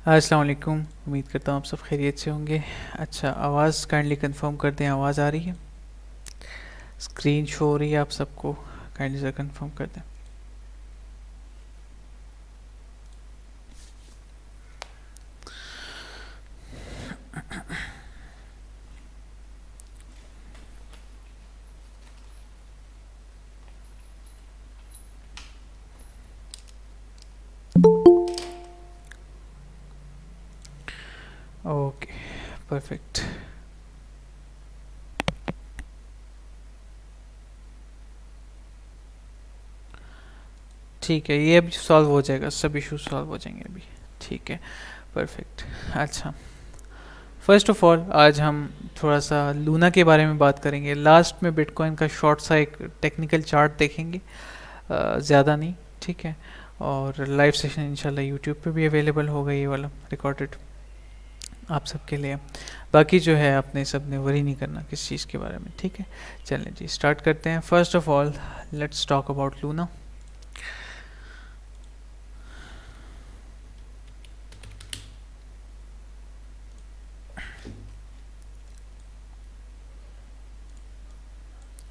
अस्सलाम वालेकुम। उम्मीद करता हूँ आप सब खैरियत से होंगे। अच्छा, आवाज़ काइंडली कंफर्म कर दें, आवाज़ आ रही है, स्क्रीन शो हो रही है आप सबको, काइंडली सर कंफर्म कर दें। Okay, perfect. ठीक है, ये अभी सॉल्व हो जाएगा, सब इशू सॉल्व हो जाएंगे अभी। ठीक है, परफेक्ट। अच्छा, फर्स्ट ऑफ ऑल आज हम थोड़ा सा लूना के बारे में बात करेंगे। लास्ट में बिटकॉइन का शॉर्ट सा एक टेक्निकल चार्ट देखेंगे, ज़्यादा नहीं। ठीक है, और लाइव सेशन इंशाल्लाह यूट्यूब पे भी अवेलेबल होगा, ये वाला रिकॉर्डेड आप सबके लिए। बाकी जो है आपने सब ने वरी नहीं करना किस चीज़ के बारे में। ठीक है, चलें जी स्टार्ट करते हैं। First of all let's talk about Luna.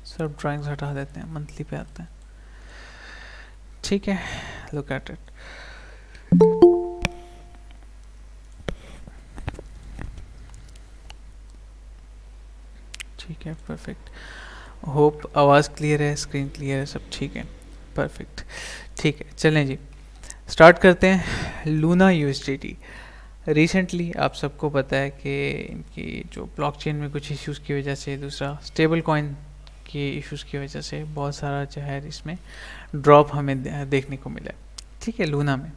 सब ड्राइंग्स हटा देते हैं, मंथली पे आते हैं। ठीक है, लुक एट इट। ठीक है, परफेक्ट। होप आवाज़ क्लियर है, स्क्रीन क्लियर है, सब ठीक है, परफेक्ट। ठीक है, चलें जी स्टार्ट करते हैं। लूना यूएसडीटी रिसेंटली आप सबको पता है कि इनकी जो ब्लॉकचेन में कुछ इश्यूज़ की वजह से, दूसरा स्टेबल कॉइन के इश्यूज़ की वजह से बहुत सारा जो है इसमें ड्रॉप हमें देखने को मिला है। ठीक है, लूना में,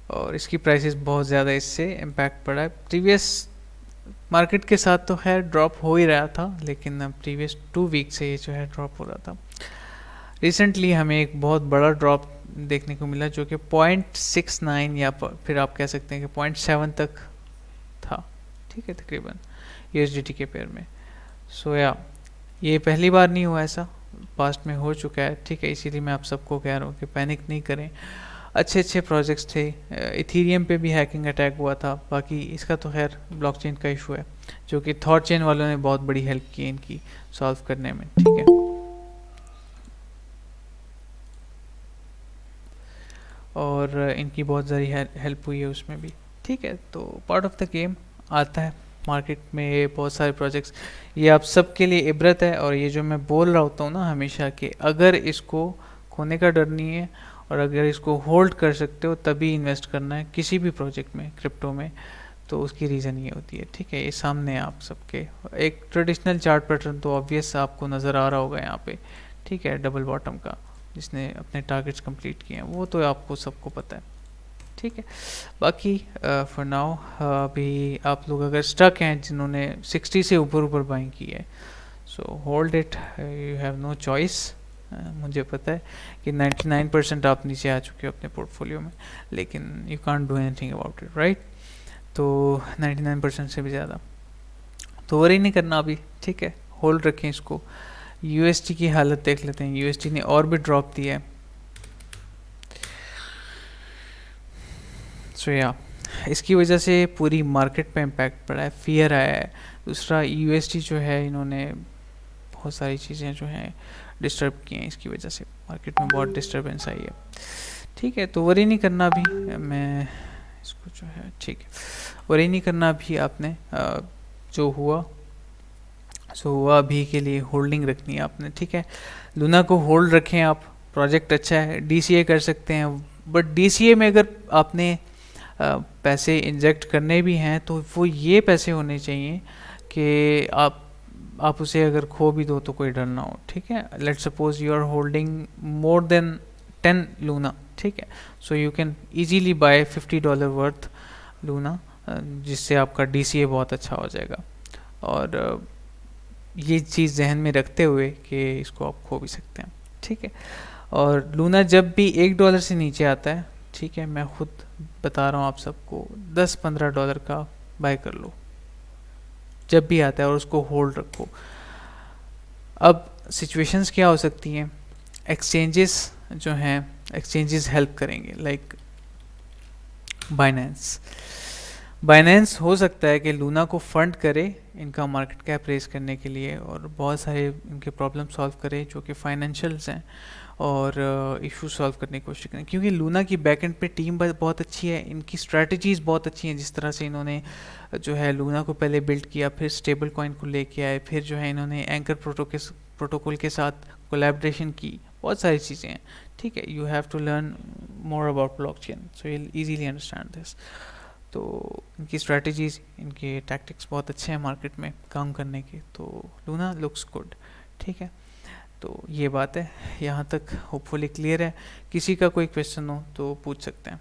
और इसकी प्राइसेस बहुत ज़्यादा इससे इम्पैक्ट पड़ा है। प्रीवियस मार्केट के साथ तो खैर ड्रॉप हो ही रहा था, लेकिन प्रीवियस 2 वीक से ये जो है ड्रॉप हो रहा था। रिसेंटली हमें एक बहुत बड़ा ड्रॉप देखने को मिला, जो कि 0.69 या फिर आप कह सकते हैं कि 0.7 तक था। ठीक है, तकरीबन यूएसडीटी के पेयर में। सो या ये पहली बार नहीं हुआ, ऐसा पास्ट में हो चुका है। ठीक है, इसीलिए मैं आप सबको कह रहा हूँ कि पैनिक नहीं करें। अच्छे अच्छे प्रोजेक्ट्स थे। इथीरियम पे भी हैकिंग अटैक हुआ था, बाकी इसका तो खैर ब्लॉकचेन का इशू है, जो कि थॉट चेन वालों ने बहुत बड़ी हेल्प की इनकी सॉल्व करने में। ठीक है, और इनकी बहुत सारी हेल्प हुई है उसमें भी। ठीक है, तो पार्ट ऑफ द गेम आता है। मार्केट में ये बहुत सारे प्रोजेक्ट्स, ये आप सबके लिए इबरत है। और ये जो मैं बोल रहा होता हूँ ना हमेशा, कि अगर इसको खोने का डर नहीं है और अगर इसको होल्ड कर सकते हो तभी इन्वेस्ट करना है किसी भी प्रोजेक्ट में, क्रिप्टो में। तो उसकी रीज़न ये होती है। ठीक है, ये सामने है आप सबके। एक ट्रेडिशनल चार्ट पैटर्न तो ऑब्वियस आपको नज़र आ रहा होगा यहाँ पे। ठीक है, डबल बॉटम का, जिसने अपने टारगेट्स कंप्लीट किए हैं, वो तो आपको सबको पता है। ठीक है, बाकी फॉर नाउ अभी आप लोग अगर स्टक हैं, जिन्होंने 60 से ऊपर ऊपर बाइंग की है, so hold it, you have no choice. मुझे पता है कि 99% आप नीचे आ चुके हो अपने पोर्टफोलियो में, लेकिन you can't do anything about it, right. तो 99% से भी ज़्यादा तो वरी नहीं करना अभी। ठीक है, होल्ड रखें इसको। यूएसटी की हालत देख लेते हैं। यूएसटी ने और भी ड्रॉप दिया है। सो या इसकी वजह से पूरी मार्केट पे इम्पैक्ट पड़ा है, फियर आया है। दूसरा यूएसटी जो है, इन्होंने बहुत सारी चीज़ें जो हैं डिस्टर्ब की हैं, इसकी वजह से मार्केट में बहुत डिस्टर्बेंस आई है। ठीक है, तो वरी नहीं करना अभी। मैं इसको जो है, ठीक है, वरी नहीं करना अभी आपने। जो हुआ सो हुआ, अभी के लिए होल्डिंग रखनी है आपने। ठीक है, लूना को होल्ड रखें आप। प्रोजेक्ट अच्छा है, डीसीए कर सकते हैं, बट डीसीए में अगर आपने पैसे इंजेक्ट करने भी हैं तो वो ये पैसे होने चाहिए कि आप उसे अगर खो भी दो तो कोई डर ना हो। ठीक है, let suppose you are holding more than 10 Luna. ठीक है, so you can easily buy $50 worth Luna, जिससे आपका डीसीए बहुत अच्छा हो जाएगा। और ये चीज़ जहन में रखते हुए कि इसको आप खो भी सकते हैं। ठीक है, और लूना जब भी $1 से नीचे आता है, ठीक है, मैं खुद बता रहा हूँ आप सबको, $10-15 का बाय कर लो जब भी आता है, और उसको होल्ड रखो। अब सिचुएशंस क्या हो सकती हैं, एक्सचेंजेस जो हैं, एक्सचेंजेस हेल्प करेंगे। Like Binance. बाइनेंस हो सकता है कि लूना को फंड करे इनका मार्केट कैप रेज करने के लिए, और बहुत सारे इनके प्रॉब्लम सॉल्व करे जो कि फाइनेंशियल्स हैं, और इशू सॉल्व करने की कोशिश करें, क्योंकि लूना की बैक एंड पे टीम बहुत अच्छी है, इनकी स्ट्रेटजीज बहुत अच्छी हैं। जिस तरह से इन्होंने जो है लूना को पहले बिल्ड किया, फिर स्टेबल कॉइन को लेके आए, फिर जो है इन्होंने एंकर प्रोटोकॉल के साथ कोलैबोरेशन की, बहुत सारी चीज़ें हैं। ठीक है, you have to learn more about blockchain so you easily understand this. तो इनकी स्ट्रेटजीज, इनके टैक्टिक्स बहुत अच्छे हैं मार्केट में काम करने के, तो लूना लुक्स गुड। ठीक है, तो ये बात है, यहाँ तक होपफुली क्लियर है। किसी का कोई क्वेश्चन हो तो पूछ सकते हैं।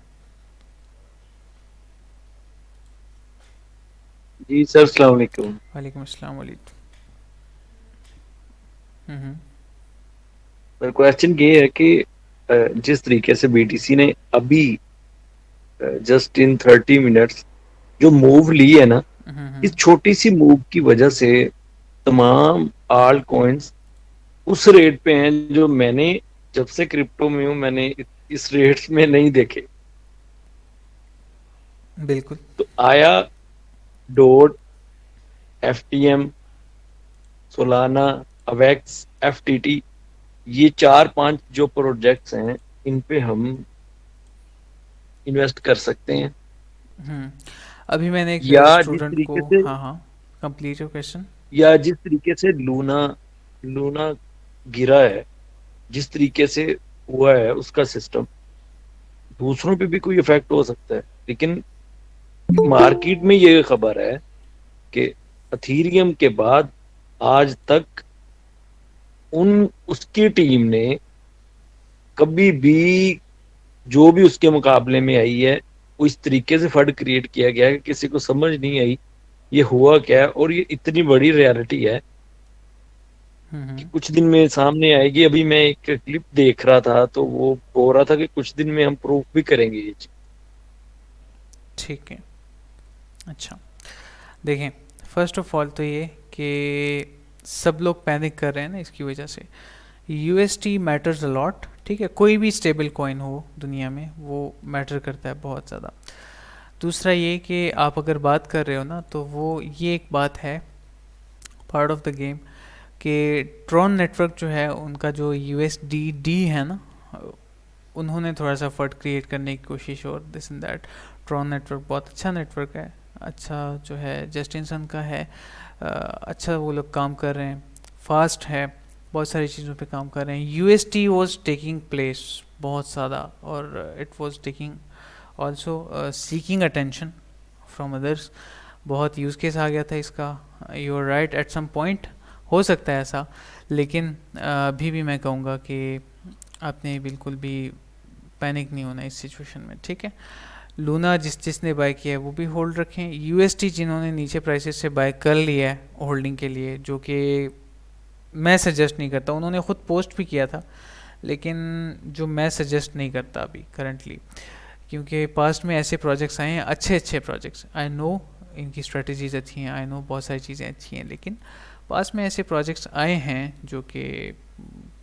जी सर, अस्सलाम वालेकुम। वालेकुम अस्सलाम वलीद। हम्म। मेरा क्वेश्चन ये है कि जिस तरीके से बीटीसी ने अभी जस्ट इन 30 मिनट्स जो मूव ली है ना, हम्म। इस छोटी सी मूव की वजह से तमाम आल कॉइन्स उस रेट पे हैं जो मैंने जब से क्रिप्टो में हूं मैंने इस रेट्स में नहीं देखे। बिल्कुल। तो आया dot, FTM, Solana, awakes, FTT, ये 4-5 जो प्रोजेक्ट्स हैं इन पे हम इन्वेस्ट कर सकते हैं? हम्म। अभी मैंने एक या जिस स्टूडेंट को, तरीके से हाँ हाँ, कंप्लीट योर क्वेश्चन। या जिस तरीके से लूना लूना गिरा है, जिस तरीके से हुआ है उसका सिस्टम, दूसरों पे भी कोई इफेक्ट हो सकता है। लेकिन मार्केट में ये खबर है कि अथीरियम के बाद आज तक उसकी टीम ने कभी भी जो भी उसके मुकाबले में आई है, वो इस तरीके से फंड क्रिएट किया गया है कि किसी को समझ नहीं आई ये हुआ क्या है। और ये इतनी बड़ी रियलिटी है कि हम्म। कुछ दिन में सामने आएगी। अभी मैं एक क्लिप देख रहा था तो वो बोल रहा था कि कुछ दिन में हम प्रूफ भी करेंगे ये चीज। ठीक है, अच्छा, देखें, फर्स्ट ऑफ ऑल तो ये कि सब लोग पैनिक कर रहे हैं ना इसकी वजह से। UST matters a lot. ठीक है, कोई भी स्टेबल कॉइन हो दुनिया में वो मैटर करता है बहुत ज़्यादा। दूसरा ये कि आप अगर बात कर रहे हो ना, तो वो ये एक बात है, पार्ट ऑफ द गेम, कि ट्रॉन नेटवर्क जो है उनका जो यूएसडीडी है ना, उन्होंने थोड़ा सा फर्ट क्रिएट करने की कोशिश, और this in that. Tron network बहुत अच्छा नेटवर्क है, अच्छा जो है जस्टिनसन का है, अच्छा वो लोग काम कर रहे हैं, फास्ट है, बहुत सारी चीज़ों पे काम कर रहे हैं। यूएसटी वॉज टेकिंग प्लेस बहुत ज़्यादा, और it was taking also seeking attention from others. बहुत यूज़ केस आ गया था इसका। You are right, at some point हो सकता है ऐसा, लेकिन अभी भी मैं कहूँगा कि आपने बिल्कुल भी पैनिक नहीं होना इस सिचुएशन में। ठीक है, लूना जिसने बाय किया है वो भी होल्ड रखें। यूएसटी जिन्होंने नीचे प्राइसेस से बाय कर लिया है होल्डिंग के लिए, जो कि मैं सजेस्ट नहीं करता, उन्होंने खुद पोस्ट भी किया था, लेकिन जो मैं सजेस्ट नहीं करता अभी करंटली, क्योंकि पास्ट में ऐसे प्रोजेक्ट्स आए हैं, अच्छे अच्छे प्रोजेक्ट्स, आई नो इनकी स्ट्रेटजीज अच्छी हैं, आई नो बहुत सारी चीज़ें अच्छी हैं, लेकिन पास में ऐसे प्रोजेक्ट्स आए हैं जो कि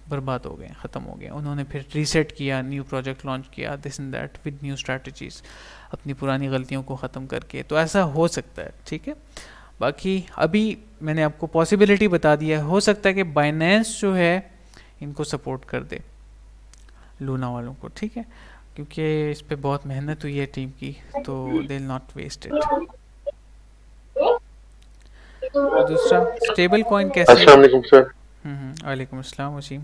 बर्बाद हो गए, ख़त्म हो गए। उन्होंने फिर रीसेट किया, न्यू प्रोजेक्ट लॉन्च किया, this and that, with new strategies, अपनी पुरानी गलतियों को ख़त्म करके। तो ऐसा हो सकता है, ठीक है। बाकी अभी मैंने आपको पॉसिबिलिटी बता दिया है, हो सकता है कि बाइनेंस जो है इनको सपोर्ट कर दे, लूना वालों को, ठीक है, क्योंकि इस पर बहुत मेहनत हुई है टीम की, तो they will not waste it. दूसरा, स्टेबल कॉइन कैसे। अस्सलाम वालेकुम सर। वालेकुम अस्सलाम वसीम।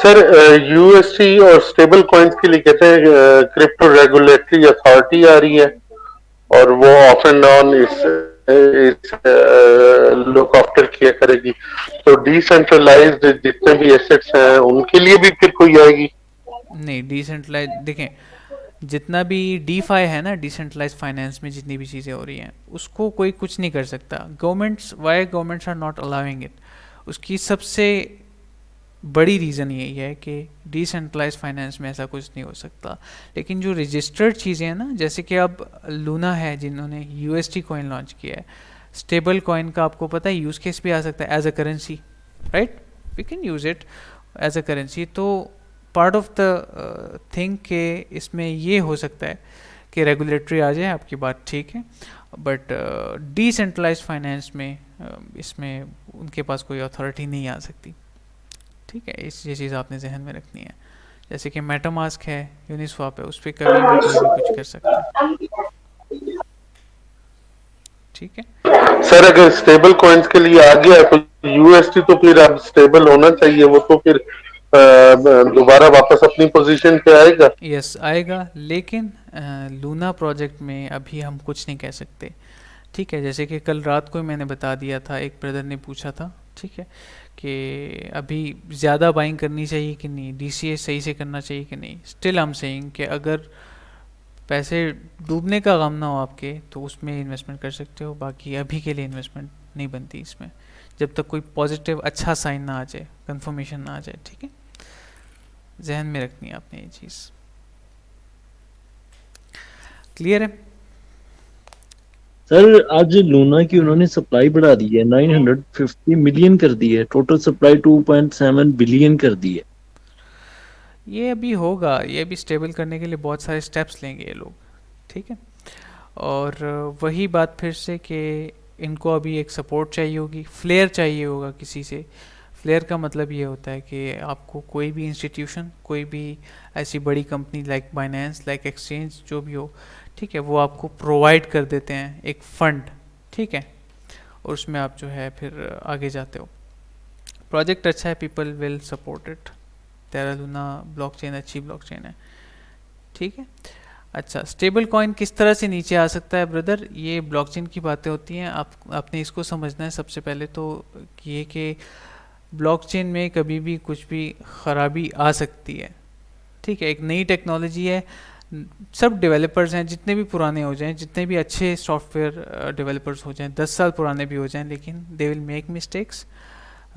सर यूएसटी और स्टेबल कॉइन्स के लिए कहते हैं क्रिप्टो रेगुलेटरी अथॉरिटी आ रही है और वो ऑफ एंड ऑन इस लुक आफ्टर किया करेगी। तो डिसेंट्रलाइज्ड जितने भी एसेट्स हैं उनके लिए भी फिर कोई आएगी? नहीं, डिसेंट्रलाइज देखें, जितना भी डीफाई है ना, डिसेंट्रलाइज फाइनेंस में जितनी भी चीज़ें हो रही हैं, उसको कोई कुछ नहीं कर सकता। Governments, why governments are not allowing it, उसकी सबसे बड़ी रीज़न यही है कि डिसेंट्रलाइज फाइनेंस में ऐसा कुछ नहीं हो सकता। लेकिन जो रजिस्टर्ड चीज़ें हैं ना, जैसे कि अब लूना है जिन्होंने यूएसटी कॉइन लॉन्च किया है, स्टेबल कॉइन का आपको पता है यूज़ केस भी आ सकता है as a currency, right, we can use it as a currency. तो पार्ट ऑफ द थिंग के इसमें ये हो सकता है कि रेगुलेटरी आ जाए, आपकी बात ठीक है, बट डिसेंट्रलाइज्ड फाइनेंस में इसमें उनके पास कोई अथॉरिटी नहीं आ सकती। ठीक है, ये चीज़ आपने जहन में रखनी है। जैसे कि मेटामास्क है, यूनिस्वाप है, उस पर कभी भी कोई भी कुछ कर सकता है। ठीक है सर अगर स्टेबल कॉइन्स के लिए आ गया तो यूएसटी तो फिर अब स्टेबल होना चाहिए, वो तो फिर दोबारा वापस अपनी पोजीशन पे आएगा। यस आएगा, लेकिन लूना प्रोजेक्ट में अभी हम कुछ नहीं कह सकते। ठीक है, जैसे कि कल रात को मैंने बता दिया था, एक ब्रदर ने पूछा था, ठीक है, कि अभी ज़्यादा बाइंग करनी चाहिए कि नहीं, डीसीए सही से करना चाहिए कि नहीं। स्टिल आई एम सेइंग कि अगर पैसे डूबने का गम ना हो आपके तो उसमें इन्वेस्टमेंट कर सकते हो, बाकी अभी के लिए इन्वेस्टमेंट नहीं बनती इसमें, जब तक कोई पॉजिटिव अच्छा साइन ना आ जाए, कंफर्मेशन ना आ जाए। ठीक है, जहन में रखनी है आपने ये चीज़। क्लियर है? सर आज लूना की उन्होंने सप्लाई बढ़ा दी है, 950 मिलियन कर दी है, टोटल सप्लाई 2.7 बिलियन कर दी है। ये अभी होगा, ये अभी स्टेबल करने के लिए बहुत सारे स्टेप्स लेंगे ये लोग। ठीक है, और वही बात फिर से कि इनको अभी एक सपोर्ट चाहिए होगी, फ्लेयर चाहिए होगा किसी से। फ्लेयर का मतलब ये होता है कि आपको कोई भी इंस्टीट्यूशन, कोई भी ऐसी बड़ी company like Binance, like exchange, जो भी हो, ठीक है, वो आपको प्रोवाइड कर देते हैं एक फंड। ठीक है, और उसमें आप जो है फिर आगे जाते हो। प्रोजेक्ट अच्छा है, people will support it. Terra Luna blockchain अच्छी ब्लॉकचेन है। ठीक है, अच्छा, स्टेबल कॉइन किस तरह से नीचे आ सकता है ब्रदर, ये ब्लॉकचेन की बातें होती हैं। आपने इसको समझना है सबसे पहले तो, ये कि ब्लॉकचेन में कभी भी कुछ भी ख़राबी आ सकती है। ठीक है, एक नई टेक्नोलॉजी है, सब डेवलपर्स हैं, जितने भी पुराने हो जाएं, जितने भी अच्छे सॉफ्टवेयर डेवलपर्स हो जाएं, 10 साल पुराने भी हो जाएं, लेकिन they will make mistakes,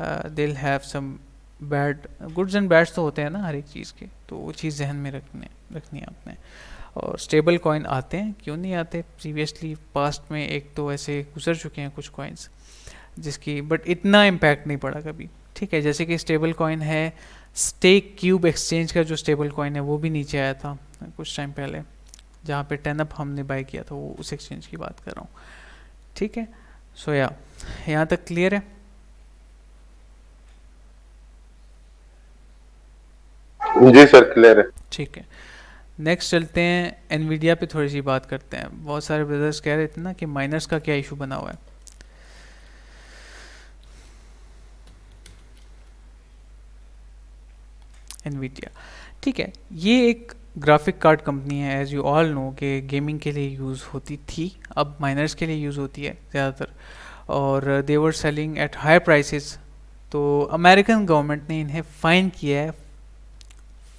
they will have some bad, goods and bads तो होते हैं ना हर एक चीज़ के, तो वो चीज़ जहन में रखनी है आपने। और स्टेबल कॉइन आते हैं, क्यों नहीं आते, प्रीवियसली पास्ट में एक तो ऐसे गुजर चुके हैं कुछ कॉइन्स जिसकी, बट इतना इम्पैक्ट नहीं पड़ा कभी। ठीक है, जैसे कि स्टेबल कॉइन है स्टेक क्यूब एक्सचेंज का, जो स्टेबल कॉइन है वो भी नीचे आया था कुछ टाइम पहले, जहाँ पे 10 अप हमने बाय किया था, वो उस एक्सचेंज की बात कर रहा हूँ। ठीक है, सो यहाँ तक क्लियर है? जी सर क्लियर है। ठीक है, नेक्स्ट चलते हैं, एनवीडिया पे थोड़ी सी बात करते हैं। बहुत सारे ब्रदर्स कह रहे थे ना कि माइनर्स का क्या इशू बना हुआ है। एनवीडिया, ठीक है, ये एक ग्राफिक कार्ड कंपनी है, एज यू ऑल नो, कि गेमिंग के लिए यूज़ होती थी, अब माइनर्स के लिए यूज़ होती है ज़्यादातर, और they were selling at high prices. तो अमेरिकन गवर्नमेंट ने इन्हें फाइन किया है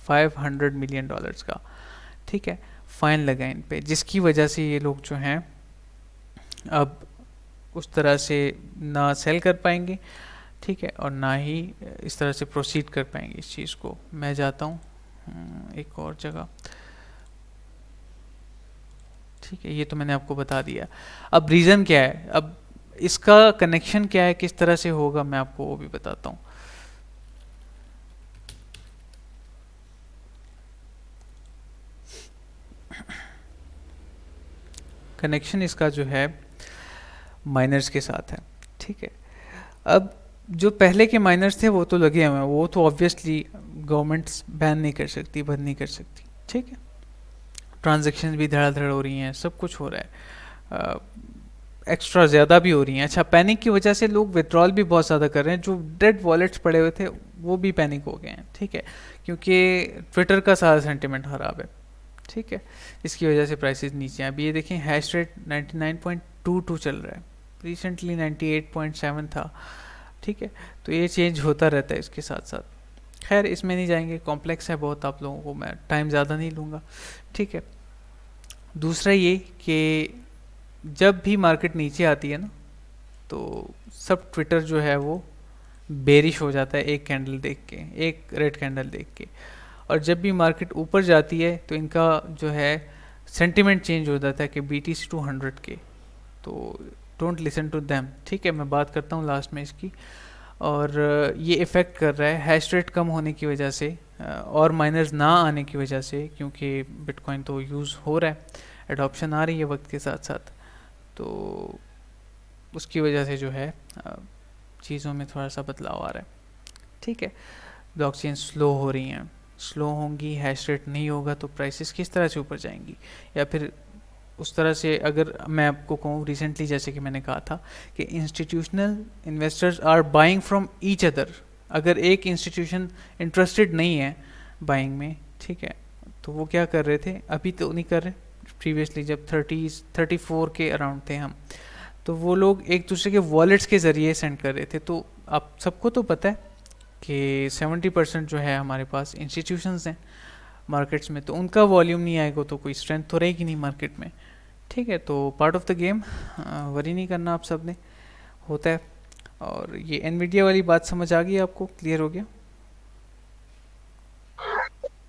$500 मिलियन का। ठीक है, फाइन लगा इन पे, जिसकी वजह से ये लोग जो हैं अब उस तरह से ना सेल कर पाएंगे, ठीक है, और ना ही इस तरह से प्रोसीड कर पाएंगे इस चीज़ को। मैं जाता हूँ एक और जगह। ठीक है, ये तो मैंने आपको बता दिया। अब रीज़न क्या है, अब इसका कनेक्शन क्या है, किस तरह से होगा, मैं आपको वो भी बताता हूँ। कनेक्शन इसका जो है माइनर्स के साथ है। ठीक है, अब जो पहले के माइनर्स थे वो तो लगे हुए हैं, वो तो ऑब्वियसली गवर्नमेंट्स बैन नहीं कर सकती, बंद नहीं कर सकती। ठीक है, ट्रांजैक्शन भी धड़ाधड़ हो रही हैं, सब कुछ हो रहा है, एक्स्ट्रा ज़्यादा भी हो रही हैं। अच्छा, पैनिक की वजह से लोग विड्रॉल भी बहुत ज़्यादा कर रहे हैं, जो डेड वॉलेट्स पड़े हुए थे वो भी पैनिक हो गए हैं। ठीक है, क्योंकि ट्विटर का सारा सेंटिमेंट ख़राब है। ठीक है, इसकी वजह से प्राइसेस नीचे हैं। अभी ये देखें, हैश रेट 99.22 चल रहा है, रिसेंटली 98.7 था। ठीक है, तो ये चेंज होता रहता है इसके साथ साथ। खैर, इसमें नहीं जाएंगे, कॉम्प्लेक्स है बहुत, आप लोगों को मैं टाइम ज़्यादा नहीं लूँगा। ठीक है, दूसरा ये कि जब भी मार्केट नीचे आती है ना, तो सब ट्विटर जो है वो बेरिश हो जाता है एक कैंडल देख के, एक रेड कैंडल देख के। और जब भी मार्केट ऊपर जाती है तो इनका जो है सेंटिमेंट चेंज हो जाता है कि BTC 200 के, तो डोंट लिसन टू देम। ठीक है, मैं बात करता हूँ लास्ट में इसकी। और ये इफ़ेक्ट कर रहा है हैश रेट कम होने की वजह से, और माइनर्स ना आने की वजह से, क्योंकि बिटकॉइन तो यूज़ हो रहा है, एडॉप्शन आ रही है वक्त के साथ साथ, तो उसकी वजह से जो है चीज़ों में थोड़ा सा बदलाव आ रहा है। ठीक है, ब्लॉकचेन स्लो हो रही हैं, स्लो होंगी, हैश रेट नहीं होगा तो प्राइसेस किस तरह से ऊपर जाएंगी, या फिर उस तरह से अगर मैं आपको कहूँ रिसेंटली जैसे कि मैंने कहा था कि institutional investors are buying from each other, अगर एक इंस्टीट्यूशन इंटरेस्टेड नहीं है बाइंग में, ठीक है, तो वो क्या कर रहे थे, अभी तो नहीं कर रहे, प्रीवियसली जब 34 के अराउंड थे हम, तो वो लोग एक दूसरे के वॉलेट्स के ज़रिए सेंड कर रहे थे। तो आप सबको तो पता है कि 70% जो है हमारे पास इंस्टीट्यूशंस हैं मार्केट्स में, तो उनका वॉल्यूम नहीं आएगा तो कोई स्ट्रेंथ तो रहेगी नहीं मार्केट में। ठीक है, तो part of the game, worry नहीं करना आप सब ने, होता है। और ये एनवीडिया वाली बात समझ आ गई आपको, क्लियर हो गया?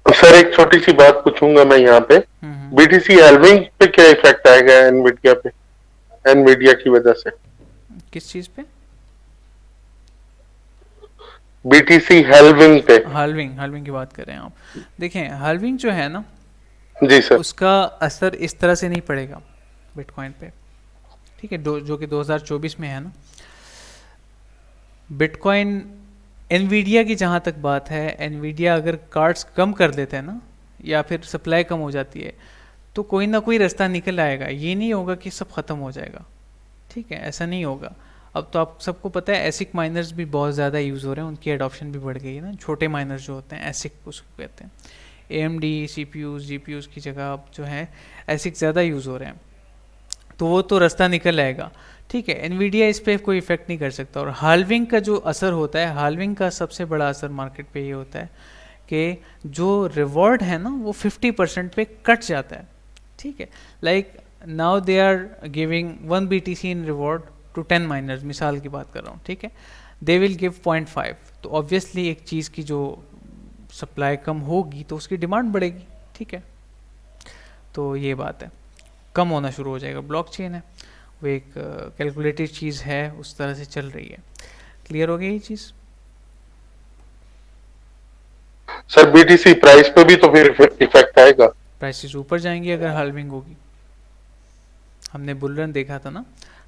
सर एक छोटी सी बात पूछूंगा मैं यहाँ पे, बीटीसी हेल्विंग पे क्या इफेक्ट आएगा एनवीडिया पे, एनवीडिया की वजह से? किस चीज़ पे? बीटीसी हेल्विंग पे। हाल्विंग की बात कर रहे हैं आप? देखें, हाल्विंग जो है ना, जी सर। उसका असर इस तरह से नहीं पड़ेगा बिटकॉइन पे। ठीक है, जो कि 2024 में है ना, बिटकॉइन, एनवीडिया की जहाँ तक बात है, एनवीडिया अगर कार्ड्स कम कर देते हैं ना, या फिर सप्लाई कम हो जाती है, तो कोई ना कोई रास्ता निकल आएगा, ये नहीं होगा कि सब ख़त्म हो जाएगा। ठीक है, ऐसा नहीं होगा। अब तो आप सबको पता है एसिक माइनर्स भी बहुत ज़्यादा यूज़ हो रहे हैं, उनकी एडॉप्शन भी बढ़ गई है ना, छोटे माइनर्स जो होते हैं एसिक उसको कहते हैं, AMD CPUs GPUs की जगह अब जो है एसिक ज़्यादा यूज़ हो रहे हैं, तो वो तो रास्ता निकल आएगा। ठीक है, एनवीडिया इस पर कोई इफेक्ट नहीं कर सकता। और हाल्विंग का जो असर होता है, हाल्विंग का सबसे बड़ा असर मार्केट पे ये होता है कि जो रिवॉर्ड है ना वो 50% पे कट जाता है। ठीक है, like now they are giving 1 BTC in reward to 10 miners, मिसाल की बात कर रहा हूँ। ठीक है, दे विल गिव 0.5, तो ऑब्वियसली एक चीज़ की जो सप्लाई कम होगी तो उसकी डिमांड बढ़ेगी। ठीक है, तो ये बात है, कम होना शुरू हो जाएगा। ब्लॉकचेन है वो एक कैलकुलेटेड चीज़ है, उस तरह से चल रही है। क्लियर हो गई ये चीज़? सर बीटीसी प्राइस पे भी तो फिर इफेक्ट आएगा? प्राइसेस ऊपर जाएंगी अगर हाल्विंग होगी। हमने बुल रन देखा था ना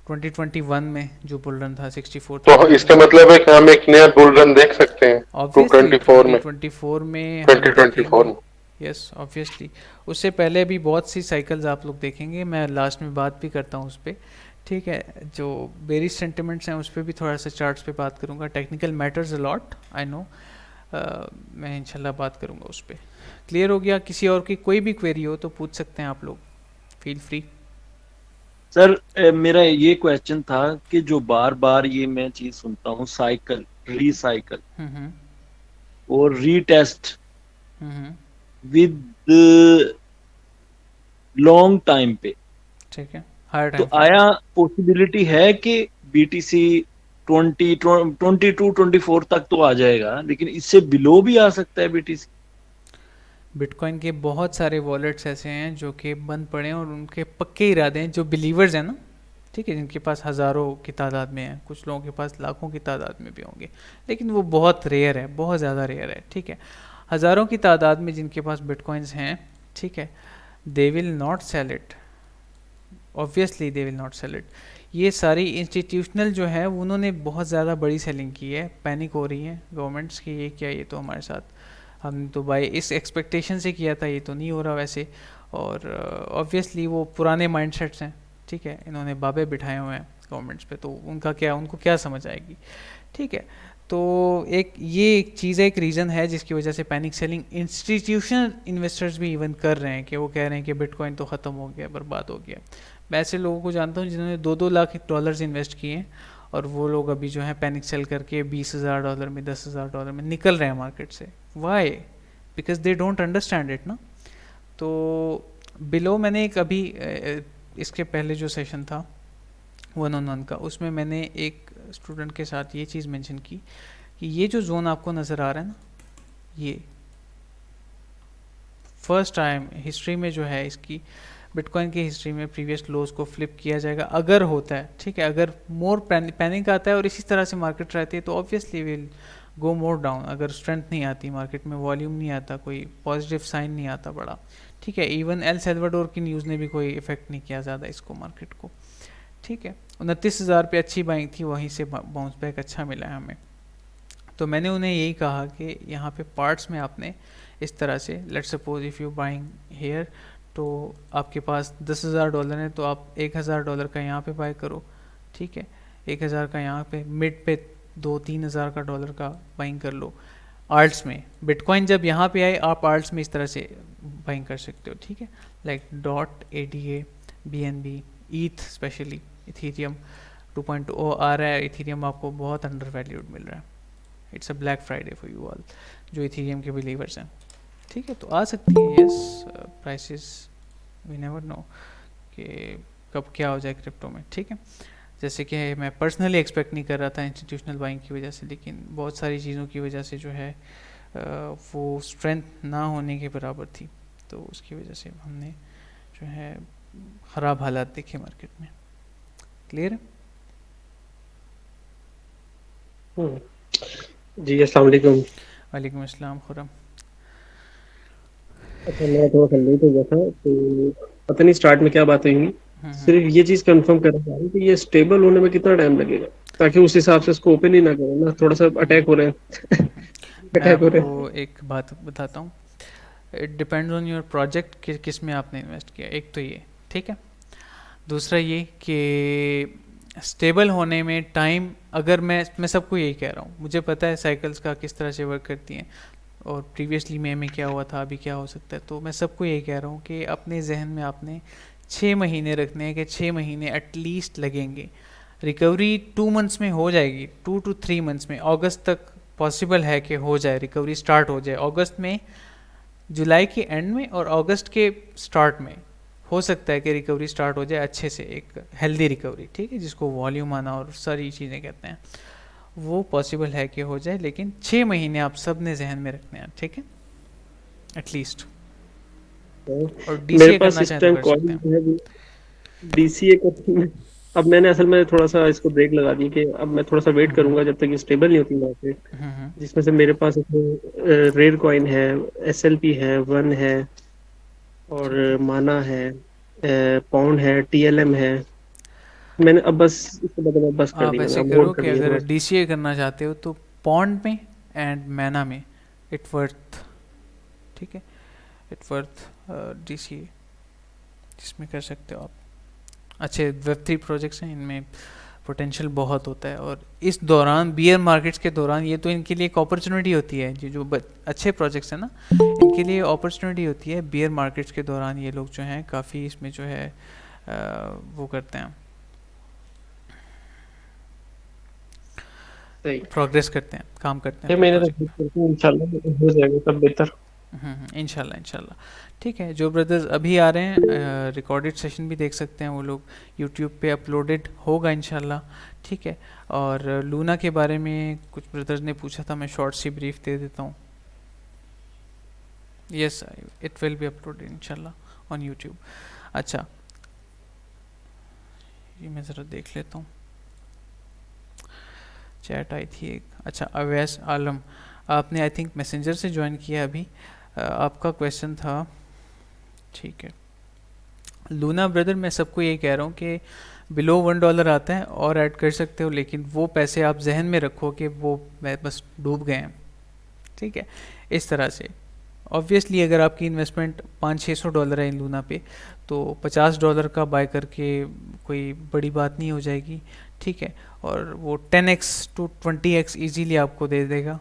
2021 में, जो बुल रन था 64 तो इसका मतलब है कि हम एक नया बुल रन देख सकते हैं 2024 में, 2024 में। Yes obviously. उससे पहले भी बहुत सी साइकिल्स आप लोग देखेंगे, मैं लास्ट में बात भी करता हूँ उस पर। ठीक है, जो बेरिश सेंटिमेंट्स हैं उस पर भी थोड़ा सा चार्ट्स पे बात करूँगा। Technical matters a lot, I know, मैं इंशाल्लाह बात करूँगा उस पर। क्लियर हो गया? किसी और की कोई भी क्वेरी हो तो पूछ सकते हैं आप लोग, फील फ्री। सर मेरा ये क्वेश्चन था कि जो बार बार ये मैं चीज सुनता हूँ, साइकिल, रीसाइकिल और रीटेस्ट विद लॉन्ग टाइम पे, ठीक है, हायर तो टाइम। आया पॉसिबिलिटी है कि बीटीसी 22-24 तक तो आ जाएगा, लेकिन इससे बिलो भी आ सकता है बीटीसी? बिटकॉइन के बहुत सारे वॉलेट्स ऐसे हैं जो कि बंद पड़े हैं और उनके पक्के इरादे हैं, जो बिलीवर्स हैं ना, ठीक है, जिनके पास हज़ारों की तादाद में है, कुछ लोगों के पास लाखों की तादाद में भी होंगे, लेकिन वो बहुत रेयर है, बहुत ज़्यादा रेयर है। ठीक है, हज़ारों की तादाद में जिनके पास बिटकॉइंस हैं, ठीक है, they will not sell it, obviously they will not sell it. ये सारी इंस्टीट्यूशनल जो है उन्होंने बहुत ज़्यादा बड़ी सेलिंग की है, पैनिक हो रही है गवर्नमेंट्स की, ये क्या, ये तो हमारे साथ, हमने तो भाई इस एक्सपेक्टेशन से किया था, ये तो नहीं हो रहा वैसे। और ऑब्वियसली वो पुराने माइंडसेट्स हैं, ठीक है, इन्होंने बाबे बिठाए हुए हैं गवर्नमेंट्स पे, तो उनका क्या, उनको क्या समझ आएगी। ठीक है, तो ये एक चीज़ है, एक रीज़न है जिसकी वजह से पैनिक सेलिंग इंस्टीट्यूशनल इन्वेस्टर्स भी इवन कर रहे हैं, कि वो कह रहे हैं कि बिटकॉइन तो ख़त्म हो गया, बर्बाद हो गया। मैं ऐसे लोगों को जानता हूँ जिन्होंने $2-2 लाख इन्वेस्ट किए हैं, और वो लोग अभी जो है पैनिक सेल करके $20,000 में, $10,000 में निकल रहे हैं मार्केट से। Why? Because they don't understand it ना। तो बिलो मैंने एक अभी इसके पहले जो सेशन था 1-on-1 का, उसमें मैंने एक स्टूडेंट के साथ ये चीज़ मेंशन की कि ये जो जोन आपको नज़र आ रहा है ना, ये फर्स्ट टाइम हिस्ट्री में जो है इसकी, बिटकॉइन की हिस्ट्री में प्रीवियस लोज को फ्लिप किया जाएगा अगर होता है। ठीक है, अगर मोर पैनिक आता है और इसी तरह से मार्केट रहती है तो obviously will go more down, अगर स्ट्रेंथ नहीं आती मार्केट में, वॉल्यूम नहीं आता, कोई पॉजिटिव साइन नहीं आता बड़ा, ठीक है। इवन एल सल्वाडोर की न्यूज़ ने भी कोई इफेक्ट नहीं किया ज़्यादा इसको, मार्केट को, ठीक है। 29,000 पे अच्छी बाइंग थी, वहीं से बाउंस बैक अच्छा मिला है हमें। तो मैंने उन्हें यही कहा कि यहाँ पे पार्ट्स में आपने इस तरह से, let's suppose if you buying here, तो आपके पास $10,000 है, तो आप $1,000 का यहाँ पे बाय करो, ठीक है। 1,000 का यहाँ पे, मिड पे 2-3 हज़ार का डॉलर का बाइंग कर लो। आर्ट्स में बिटकॉइन जब यहाँ पे आए, आप आर्ट्स में इस तरह से बाइंग कर सकते हो, ठीक है। Like dot, ADA, BNB, ETH, specially Ethereum 2.0 आ रहा है, इथीरियम आपको बहुत अंडर वैल्यूड मिल रहा है। It's a black Friday for you all जो इथीरियम के बिलीवर्स हैं, ठीक है। तो आ सकती है, yes, prices we never know कि कब क्या हो जाए क्रिप्टो में, ठीक है। जैसे कि मैं पर्सनली एक्सपेक्ट नहीं कर रहा था इंस्टीट्यूशनल बाइंग की वजह से, लेकिन बहुत सारी चीज़ों की वजह से जो है वो स्ट्रेंथ ना होने के बराबर थी, तो उसकी वजह से हमने जो है ख़राब हालात देखे मार्केट में। क्लियर है? जी अस्सलाम वालेकुम। वालेकुम अस्सलाम खुरम। अच्छा मैं थोड़ा सा लेट हो गया था, तो पता नहीं स्टार्ट में क्या बात हुई होगी। हम्म, सिर्फ ये चीज़ कंफर्म करना चाह रही हूँ कि ये स्टेबल होने में कितना टाइम लगेगा, ताकि उस हिसाब से इसको ओपन ही ना करें ना, थोड़ा सा अटैक हो रहे हैं मैं अटैक हो रहे आपको एक बात बताता हूँ, it depends on your project कि किस में आपने इन्वेस्ट किया, एक तो ये, ठीक है। दूसरा ये कि स्टेबल होने में टाइम, अगर मैं सबको यही कह रहा हूँ, मुझे पता है साइकिल्स का किस तरह से वर्क करती हैं, और प्रीवियसली में क्या हुआ था, अभी क्या हो सकता है, तो मैं सबको यही कह रहा हूँ कि अपने जहन में आपने 6 महीने रखने हैं, कि 6 महीने एटलीस्ट लगेंगे। रिकवरी 2 मंथ्स में हो जाएगी, 2 to 3 मंथ्स में, अगस्त तक पॉसिबल है कि हो जाए, रिकवरी स्टार्ट हो जाए अगस्त में, जुलाई के एंड में और अगस्त के स्टार्ट में हो सकता है कि रिकवरी स्टार्ट हो जाए अच्छे से, एक हेल्दी रिकवरी, ठीक है, जिसको वॉल्यूम आना और सारी चीज़ें कहते हैं, वो पॉसिबल है कि हो जाए, लेकिन 6 महीने आप सब ने जहन में रखने हैं, ठीक है, एटलीस्ट। हैं। और मेरे DCA पास करना इस चाहें तो टाइम कर सकते कॉइन हैं। जो है DCA का, अब मैंने असल में थोड़ा सा इसको ब्रेक लगा दी कि अब मैं थोड़ा सा वेट करूंगा जब तक ये स्टेबल नहीं होती मार्केट, हम्म, जिसमें से मेरे पास इसमें रेयर कॉइन है, SLP है, वन है, और ठीक है। माना है, पाउंड है, TLM है। मैंने अब बस इसके बाद मैं बस कर आप दिया, ऐसे अब करो होल्ड कर कि दिया अगर थोड़ा सा। DCA करना चाहते हो तो पॉन्ड में एंड मैना में, इट वर्थ, ठीक है, इट वर्थ DCA, जिसमें कर सकते हो आप। अच्छे Web3 प्रोजेक्ट्स हैं, इनमें पोटेंशियल बहुत होता है, और इस दौरान बियर मार्केट्स के दौरान ये तो इनके लिए एक अपॉर्चुनिटी होती है, जो अच्छे प्रोजेक्ट्स हैं ना, इनके लिए अपॉर्चुनिटी होती है बियर मार्केट्स के दौरान, ये लोग जो हैं काफ़ी इसमें जो है वो करते हैं, सही। प्रोग्रेस करते हैं, काम करते हैं 6 अपने महीने तक प्रोजेक्ट वेट में। करते हैं, इंशाल्लाह हो जाएगा तब बेहतर। इंशाल्लाह इंशाल्लाह। ठीक है, जो ब्रदर्स अभी आ रहे हैं रिकॉर्डेड सेशन भी देख सकते हैं, वो लोग यूट्यूब पे अपलोडेड होगा इंशाल्लाह, ठीक है। और लूना के बारे में कुछ ब्रदर्स ने पूछा था, मैं शॉर्ट सी ब्रीफ दे देता हूँ। Yes, it will be uploaded इंशाल्लाह ऑन यूट्यूब। अच्छा, ये मैं ज़रा देख लेता हूँ, चैट आई थी एक। अच्छा, अवैस आलम, आपने आई थिंक मैसेंजर से ज्वाइन किया अभी। आपका क्वेश्चन था, ठीक है। लूना ब्रदर, मैं सबको यही कह रहा हूँ कि बिलो $1 आता है और ऐड कर सकते हो, लेकिन वो पैसे आप जहन में रखो कि वो बस डूब गए हैं, ठीक है, इस तरह से। ऑब्वियसली अगर आपकी इन्वेस्टमेंट $500-600 है इन लूना पे, तो $50 का बाय करके कोई बड़ी बात नहीं हो जाएगी, ठीक है। और वो 10x to 20x इजीली आपको दे देगा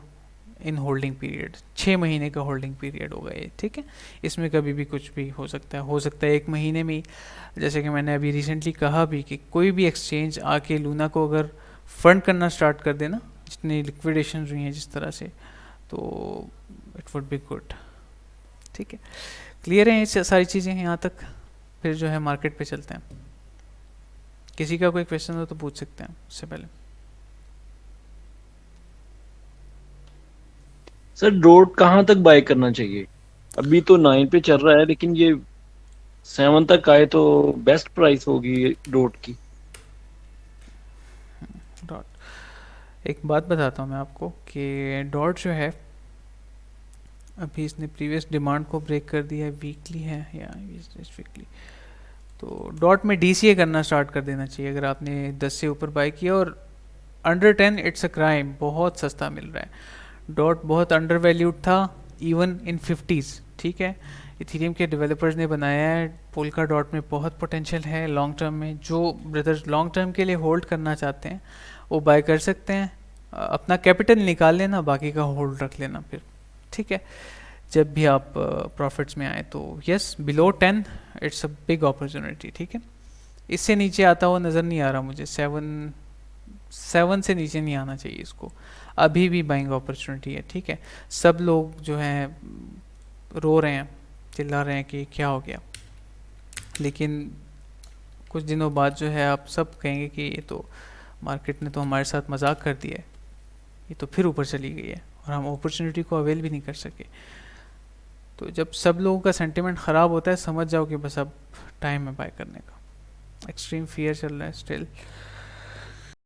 इन होल्डिंग पीरियड। 6 महीने का होल्डिंग पीरियड होगा ये, ठीक है। इसमें कभी भी कुछ भी हो सकता है 1 महीने में ही। जैसे कि मैंने अभी रिसेंटली कहा भी कि कोई भी एक्सचेंज आके लूना को अगर फंड करना स्टार्ट कर देना, जितनी लिक्विडेशन हुई हैं जिस तरह से, तो इट वुड बी गुड, ठीक है। क्लियर है ये सारी चीज़ें यहाँ तक? फिर जो है मार्केट पे चलते हैं। किसी का कोई क्वेश्चन हो तो पूछ सकते हैं उससे पहले। सर डॉट कहाँ तक बाय करना चाहिए? अभी तो 9 पे चल रहा है, लेकिन ये 7 तक आए तो बेस्ट प्राइस होगी डॉट की। डॉट एक बात बताता हूँ मैं आपको कि डॉट जो है अभी इसने प्रीवियस डिमांड को ब्रेक कर दिया है, वीकली है या वीकली, तो डॉट में डीसीए करना स्टार्ट कर देना चाहिए अगर आपने 10 से ऊपर बाय किया। और अंडर 10 इट्स अ क्राइम, बहुत सस्ता मिल रहा है। डॉट बहुत अंडर वैल्यूड था इवन इन 50s, ठीक है। इथेरियम के डेवलपर्स ने बनाया है, पोल्का डॉट में बहुत पोटेंशियल है लॉन्ग टर्म में। जो ब्रदर्स लॉन्ग टर्म के लिए होल्ड करना चाहते हैं वो बाय कर सकते हैं, अपना कैपिटल निकाल लेना, बाकी का होल्ड रख लेना फिर, ठीक है, जब भी आप प्रॉफिट्स में आए तो। Yes, below 10 it's a big opportunity, ठीक है। इससे नीचे आता हुआ नज़र नहीं आ रहा मुझे, 7 से नीचे नहीं आना चाहिए इसको, अभी भी बाइंग अपॉर्चुनिटी है, ठीक है। सब लोग जो हैं रो रहे हैं, चिल्ला रहे हैं कि क्या हो गया, लेकिन कुछ दिनों बाद जो है आप सब कहेंगे कि ये तो मार्केट ने तो हमारे साथ मजाक कर दिया है, ये तो फिर ऊपर चली गई है और हम अपॉर्चुनिटी को अवेल भी नहीं कर सके। तो जब सब लोगों का सेंटिमेंट ख़राब होता है, समझ जाओ कि बस अब टाइम है बाय करने का। एक्सट्रीम फियर चल रहा है स्टिल।